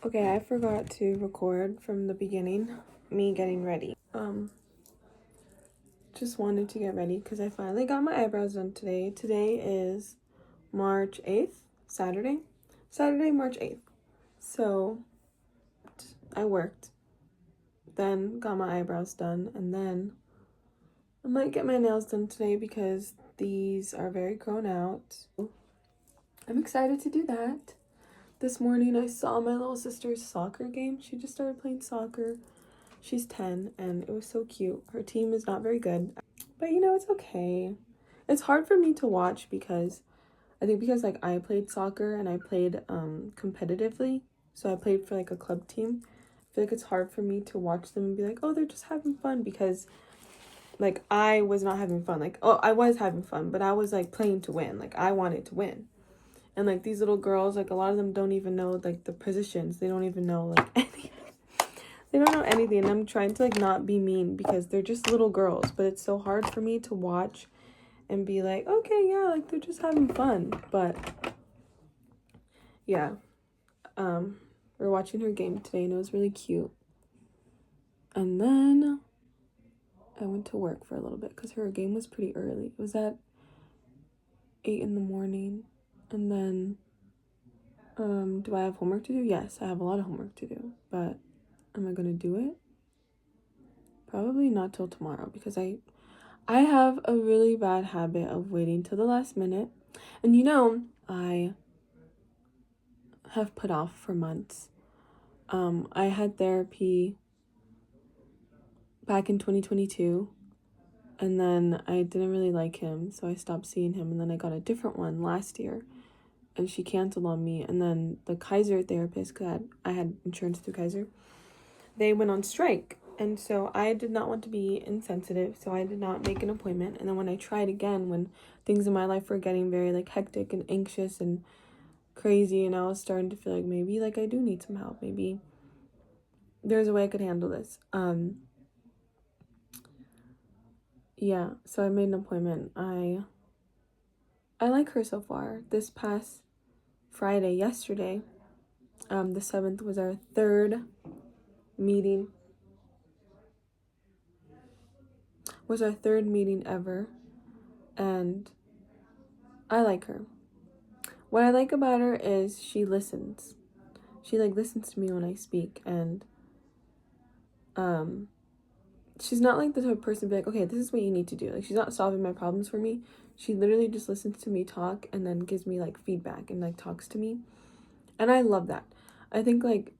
Okay, I forgot to record from the beginning, me getting ready. Just wanted to get ready because I finally got my eyebrows done today. Today is March 8th, Saturday, March 8th. So I worked, then got my eyebrows done, and then I might get my nails done today because these are very grown out. I'm excited to do that. This morning I saw my little sister's soccer game. She just started playing soccer. She's 10 and it was so cute. Her team is not very good, but you know, it's okay. It's hard for me to watch because I think because like I played soccer and I played competitively, so I played for like a club team. I feel like it's hard for me to watch them and be like, oh, they're just having fun, because like I was not having fun. Like, oh, I was having fun, but I was like playing to win. Like I wanted to win. And like these little girls, like a lot of them don't even know like the positions. They don't even know like anything. They don't know anything. And I'm trying to like not be mean because they're just little girls, but it's so hard for me to watch and be like, okay, yeah, like they're just having fun. But yeah, we're watching her game today and it was really cute. And then I went to work for a little bit because her game was pretty early. It was at 8 in the morning. And then do I have homework to do? Yes, I have a lot of homework to do, but am I gonna do it? Probably not till tomorrow because I have a really bad habit of waiting till the last minute. And you know, I have put off for months. I had therapy back in 2022, and then I didn't really like him, so I stopped seeing him, and then I got a different one last year, and she canceled on me. And then the Kaiser therapist, because I had insurance through Kaiser, they went on strike. And so I did not want to be insensitive, so I did not make an appointment. And then when I tried again, when things in my life were getting very like hectic and anxious and crazy, and I was starting to feel like maybe like I do need some help, maybe there's a way I could handle this. Yeah, so I made an appointment. I like her so far. This past Friday, yesterday, the 7th, was our third meeting. Ever, and I like her. What I like about her is she listens. She like listens to me when I speak, and she's not like the type of person to be like, okay, this is what you need to do. Like, she's not solving my problems for me. She literally just listens to me talk and then gives me like feedback and like talks to me. And I love that. I think like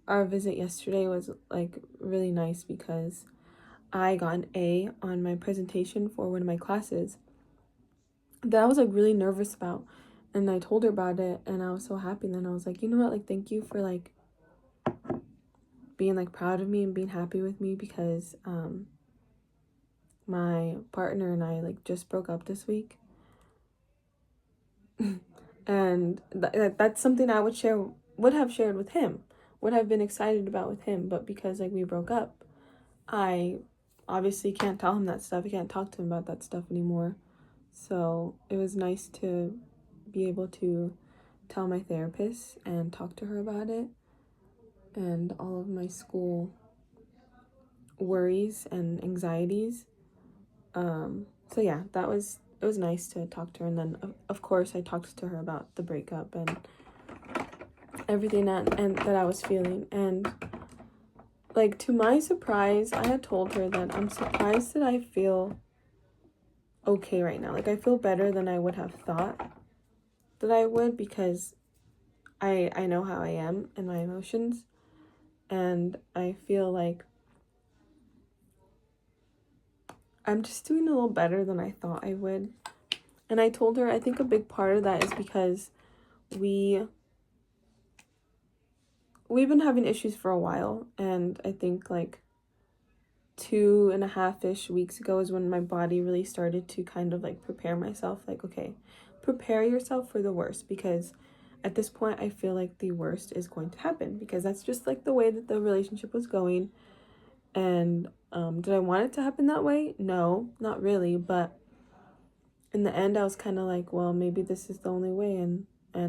our visit yesterday was like really nice because I got an A on my presentation for one of my classes that I was like really nervous about. And I told her about it and I was so happy. And then I was like, you know what? Like, thank you for like being like proud of me and being happy with me, because my partner and I like just broke up this week. And that's something I would have shared with him, would have been excited about with him, but because like we broke up, I obviously can't tell him that stuff. I can't talk to him about that stuff anymore. So it was nice to be able to tell my therapist and talk to her about it and all of my school worries and anxieties. So yeah, it was nice to talk to her. And then of course I talked to her about the breakup and everything that I was feeling. And like, to my surprise, I had told her that I'm surprised that I feel okay right now. Like, I feel better than I would have thought that I would, because I know how I am and my emotions, and I feel like I'm just doing a little better than I thought I would. And I told her I think a big part of that is because we've been having issues for a while, and I think like 2.5-ish weeks ago is when my body really started to kind of like prepare myself, like, okay, prepare yourself for the worst, because at this point I feel like the worst is going to happen, because that's just like the way that the relationship was going. And did I want it to happen that way? No, not really. But in the end I was kind of like, well, maybe this is the only way. And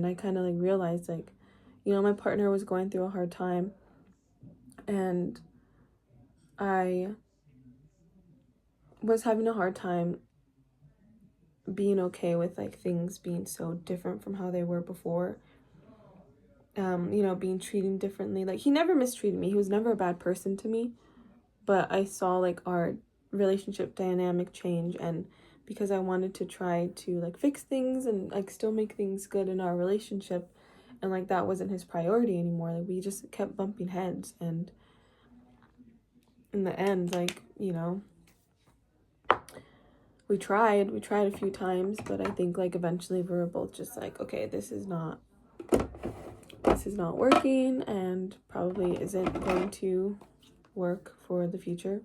I kind of like realized like, you know, my partner was going through a hard time, and I was having a hard time being okay with like things being so different from how they were before. You know, being treated differently. Like, he never mistreated me. He was never a bad person to me. But I saw like our relationship dynamic change, and because I wanted to try to like fix things and like still make things good in our relationship, and like that wasn't his priority anymore. Like, we just kept bumping heads, and in the end, like, you know, we tried a few times, but I think like eventually we were both just like, okay, this is not working, and probably isn't going to work for the future,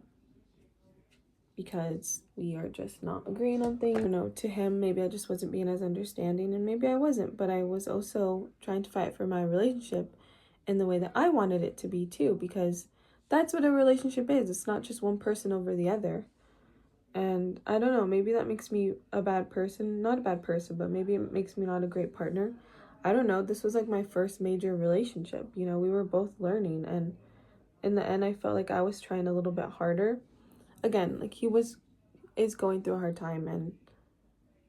because we are just not agreeing on things. You know, to him, maybe I just wasn't being as understanding, and maybe I wasn't, but I was also trying to fight for my relationship in the way that I wanted it to be too, because that's what a relationship is. It's not just one person over the other. And I don't know, maybe that makes me a bad person. Not a bad person, but maybe it makes me not a great partner. I don't know. This was like my first major relationship. You know, we were both learning, and in the end I felt like I was trying a little bit harder. Again, like, he is going through a hard time, and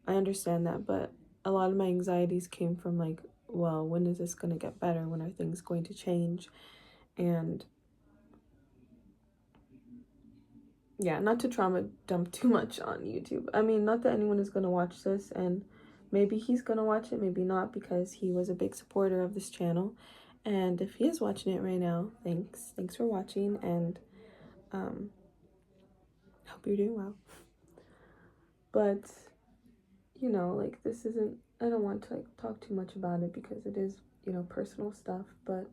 I understand that, but a lot of my anxieties came from like, well, when is this going to get better? When are things going to change? And yeah, not to trauma dump too much on YouTube. I mean, not that anyone is going to watch this, and maybe he's going to watch it, maybe not, because he was a big supporter of this channel. And if he is watching it right now, thanks for watching, and hope you're doing well. But, you know, like, this isn't, I don't want to like talk too much about it because it is, you know, personal stuff. But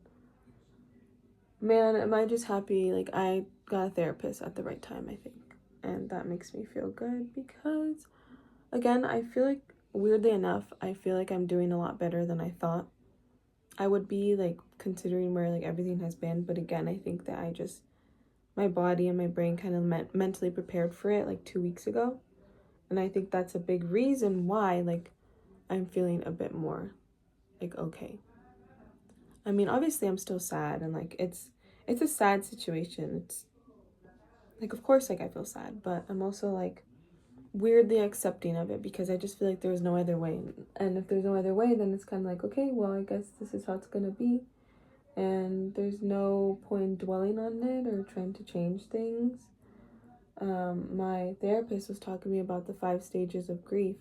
man, am I just happy like I got a therapist at the right time, I think. And that makes me feel good, because again, I feel like, weirdly enough, I feel like I'm doing a lot better than I thought I would be, like, considering where like everything has been. But again, I think that my body and my brain kind of mentally prepared for it like 2 weeks ago. And I think that's a big reason why like I'm feeling a bit more like okay. I mean, obviously I'm still sad, and like it's a sad situation. It's like, of course, like, I feel sad, but I'm also like weirdly accepting of it, because I just feel like there's no other way. And if there's no other way, then it's kind of like, okay, well, I guess this is how it's gonna be, and there's no point dwelling on it or trying to change things. My therapist was talking to me about the 5 stages of grief,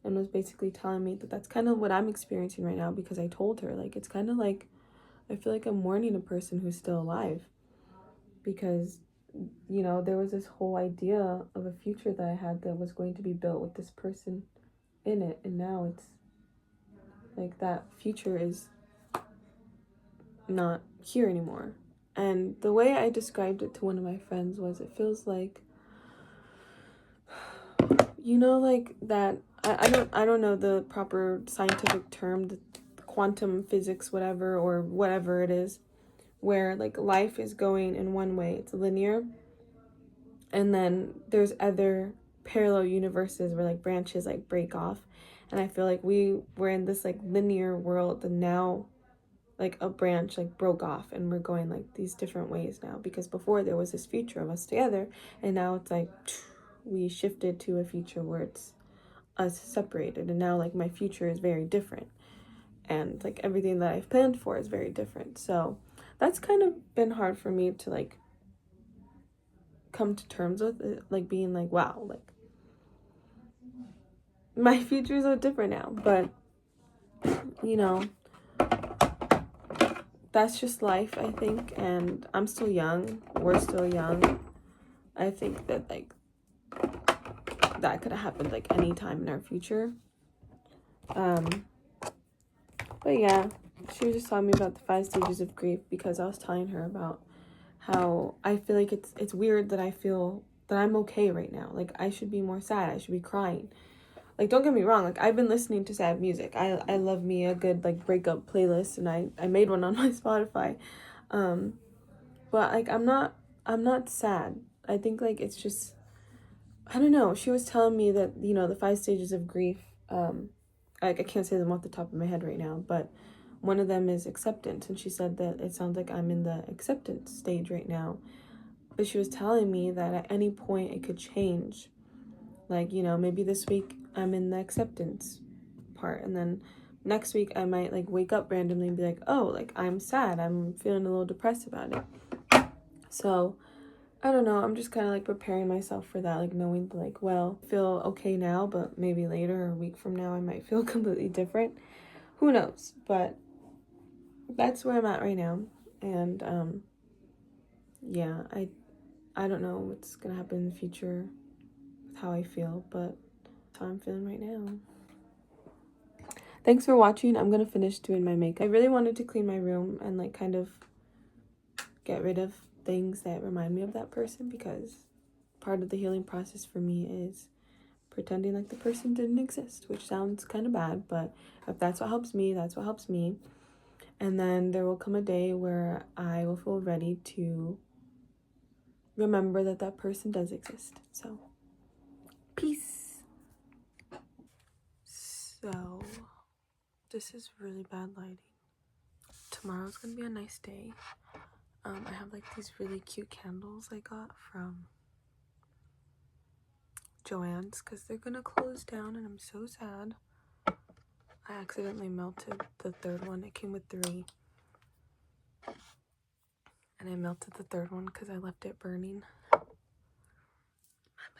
and was basically telling me that that's kind of what I'm experiencing right now, because I told her, like, it's kind of like I feel like I'm mourning a person who's still alive, because, you know, there was this whole idea of a future that I had that was going to be built with this person in it, and now it's like that future is not here anymore. And the way I described it to one of my friends was, it feels like, you know, like that, I don't know the proper scientific term, the quantum physics, whatever, or whatever it is, where like life is going in one way, it's linear, and then there's other parallel universes where like branches like break off. And I feel like we were in this like linear world, and now like a branch like broke off, and we're going like these different ways now, because before there was this future of us together, and now it's like we shifted to a future where it's us separated, and now like my future is very different, and like everything that I've planned for is very different. So that's kind of been hard for me to like come to terms with it, like being like, wow, like my future is so different now. But you know, that's just life, I think, and I'm still young, we're still young. I think that like that could have happened like any time in our future. But yeah, she was just telling me about the 5 stages of grief, because I was telling her about how I feel like it's weird that I feel that I'm okay right now. Like, I should be more sad, I should be crying. Like, don't get me wrong, like, I've been listening to sad music. I love me a good like breakup playlist, and I made one on my Spotify. But like, I'm not sad. I think like it's just, I don't know. She was telling me that, you know, the 5 stages of grief, I can't say them off the top of my head right now, but one of them is acceptance, and she said that it sounds like I'm in the acceptance stage right now. But she was telling me that at any point it could change. Like, you know, maybe this week I'm in the acceptance part, and then next week I might like wake up randomly and be like, oh, like I'm sad, I'm feeling a little depressed about it. So I don't know, I'm just kind of like preparing myself for that, like knowing like, well, I feel okay now, but maybe later or a week from now I might feel completely different. Who knows? But that's where I'm at right now. And yeah, I don't know what's gonna happen in the future with how I feel, but that's how I'm feeling right now. Thanks for watching. I'm gonna finish doing my makeup. I really wanted to clean my room and like kind of get rid of things that remind me of that person, because part of the healing process for me is pretending like the person didn't exist, which sounds kind of bad, but if that's what helps me, that's what helps me. And then there will come a day where I will feel ready to remember that that person does exist. So, peace. So, this is really bad lighting. Tomorrow's gonna be a nice day. I have like these really cute candles I got from Joann's because they're gonna close down and I'm so sad. I accidentally melted the third one. It came with 3. And I melted the third one because I left it burning. My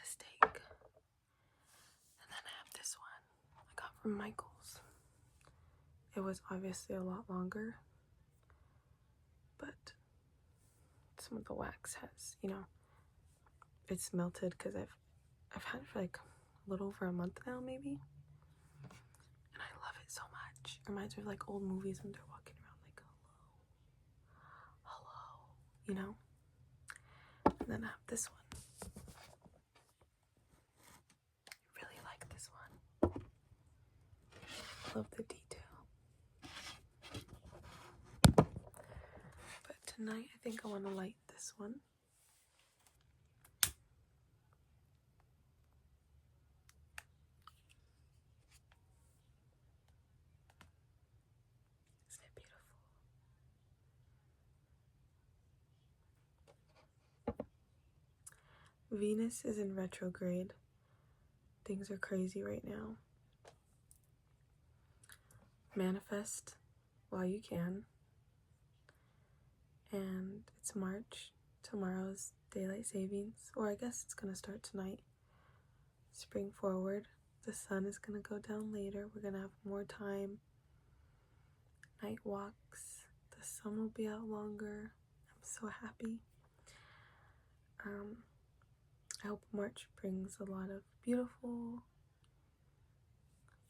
mistake. And then I have this one I got from Michael's. It was obviously a lot longer, but some of the wax has, you know, it's melted because I've had it for like a little over a month now, maybe. And I love it so much. It reminds me of like old movies when they're walking around like, hello, you know? And then I have this one. I really like this one. Love the detail. But tonight I think I want to light this one. Isn't it beautiful? Venus is in retrograde. Things are crazy right now. Manifest while you can. And it's March. Tomorrow's daylight savings, or I guess it's gonna start tonight. Spring forward. The sun is gonna go down later. We're gonna have more time. Night walks. The sun will be out longer. I'm so happy. I hope March brings a lot of beautiful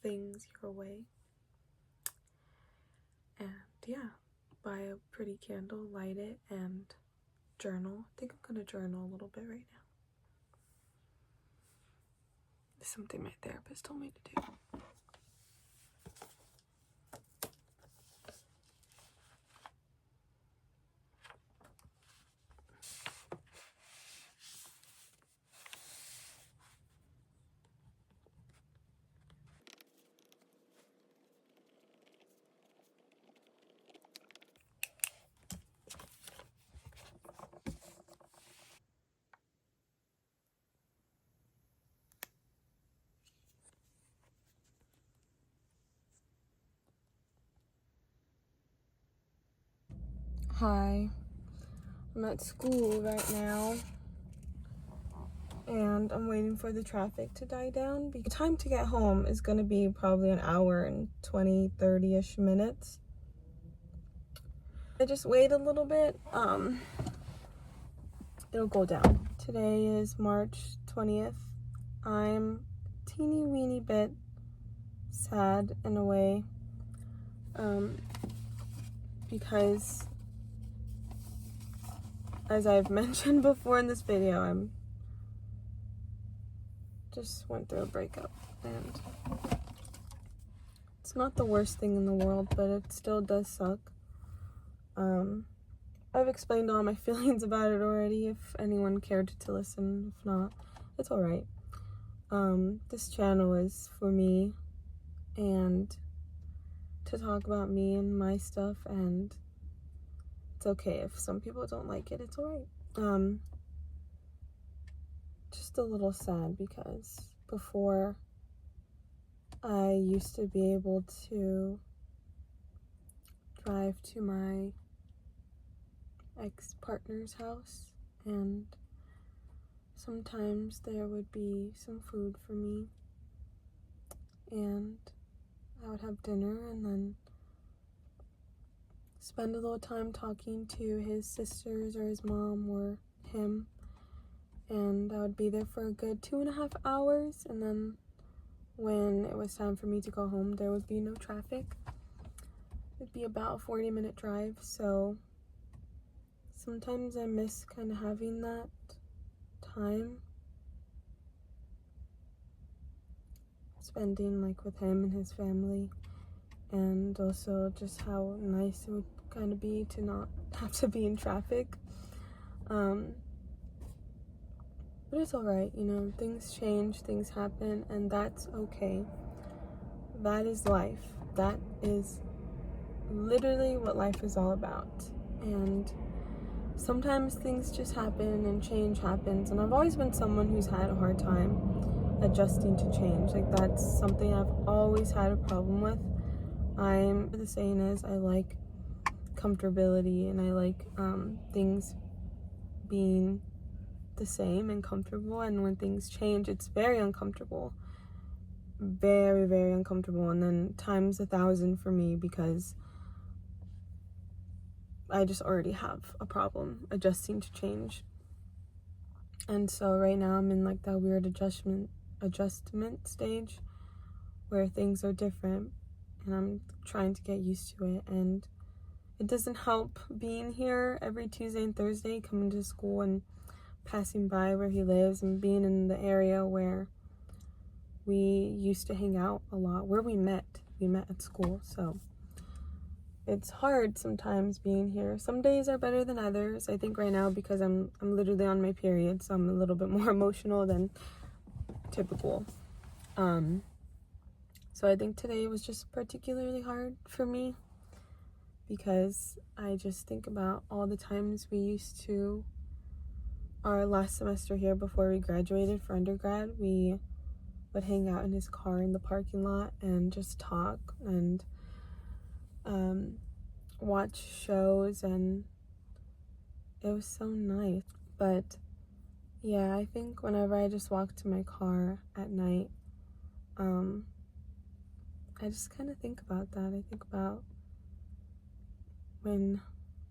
things your way. And yeah, buy a pretty candle, light it, and journal. I think I'm gonna journal a little bit right now. It's something my therapist told me to do. Hi, I'm at school right now, and I'm waiting for the traffic to die down. The time to get home is gonna be probably an hour and 20, 30-ish minutes. I just wait a little bit, it'll go down. Today is March 20th. I'm a teeny weeny bit sad in a way, because as I've mentioned before in this video, I'm just went through a breakup, and it's not the worst thing in the world, but it still does suck. I've explained all my feelings about it already, if anyone cared to listen. If not, it's alright. This channel is for me and to talk about me and my stuff, and it's okay if some people don't like it. It's alright. Just a little sad because before I used to be able to drive to my ex-partner's house, and sometimes there would be some food for me, and I would have dinner and then spend a little time talking to his sisters or his mom or him, and I would be there for a good 2.5 hours, and then when it was time for me to go home, there would be no traffic. It'd be about a 40-minute drive, so sometimes I miss kind of having that time spending like with him and his family, and also just how nice it would kind of be to not have to be in traffic. But it's alright, you know, things change, things happen, and that's okay. That is life. That is literally what life is all about. And sometimes things just happen and change happens, and I've always been someone who's had a hard time adjusting to change. Like, that's something I've always had a problem with. The saying is, I like comfortability, and I like things being the same and comfortable, and when things change, it's very uncomfortable. Very, very uncomfortable, and then times 1,000 for me, because I just already have a problem adjusting to change. And so right now I'm in like that weird adjustment stage where things are different, and I'm trying to get used to it. And it doesn't help being here every Tuesday and Thursday, coming to school and passing by where he lives, and being in the area where we used to hang out a lot, where we met at school. So it's hard sometimes being here. Some days are better than others. I think right now, because I'm literally on my period, so I'm a little bit more emotional than typical. So I think today was just particularly hard for me, because I just think about all the times we used to, our last semester here before we graduated for undergrad, we would hang out in his car in the parking lot and just talk and watch shows, and it was so nice. But yeah, I think whenever I just walk to my car at night, I just kind of think about that. I think about when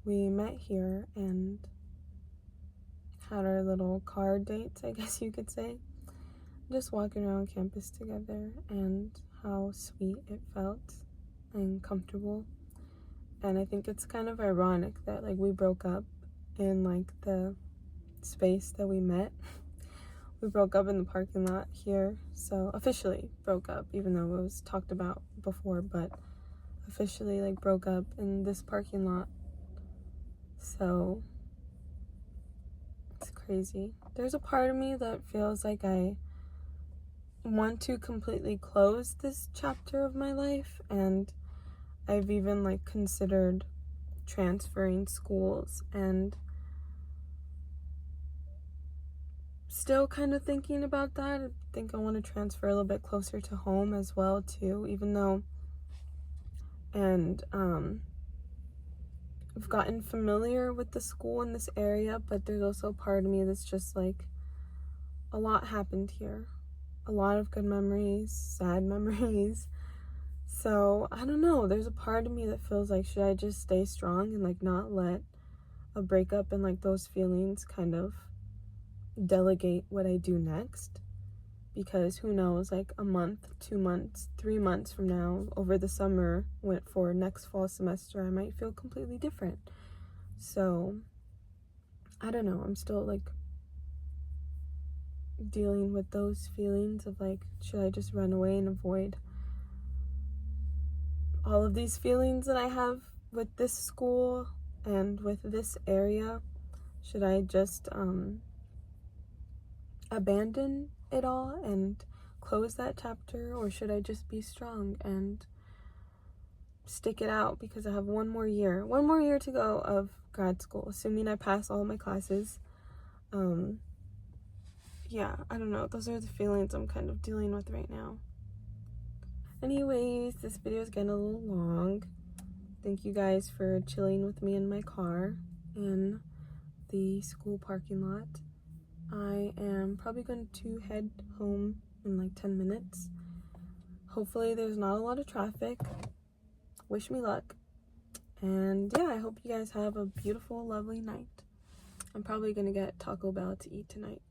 we met here and had our little car dates, I guess you could say. Just walking around campus together, and how sweet it felt and comfortable. And I think it's kind of ironic that like we broke up in like the space that we met. We broke up in the parking lot here, so officially broke up, even though it was talked about before, but officially like broke up in this parking lot. So it's crazy. There's a part of me that feels like I want to completely close this chapter of my life, and I've even like considered transferring schools, and still kind of thinking about that. I think I want to transfer a little bit closer to home as well too, even though, and I've gotten familiar with the school in this area, but there's also a part of me that's just like, a lot happened here, a lot of good memories, sad memories. So I don't know, there's a part of me that feels like, should I just stay strong and like not let a breakup and like those feelings kind of delegate what I do next? Because who knows, like a month, 2 months, 3 months from now, over the summer, for next fall semester, I might feel completely different. So I don't know, I'm still like dealing with those feelings of like, should I just run away and avoid all of these feelings that I have with this school and with this area? Should I just abandon it all and close that chapter, or should I just be strong and stick it out because I have one more year to go of grad school, assuming I pass all my classes. Yeah, I don't know, those are the feelings I'm kind of dealing with right now. Anyways, this video is getting a little long. Thank you guys for chilling with me in my car in the school parking lot. I am probably going to head home in like 10 minutes. Hopefully there's not a lot of traffic. Wish me luck. And yeah, I hope you guys have a beautiful, lovely night. I'm probably gonna get Taco Bell to eat tonight.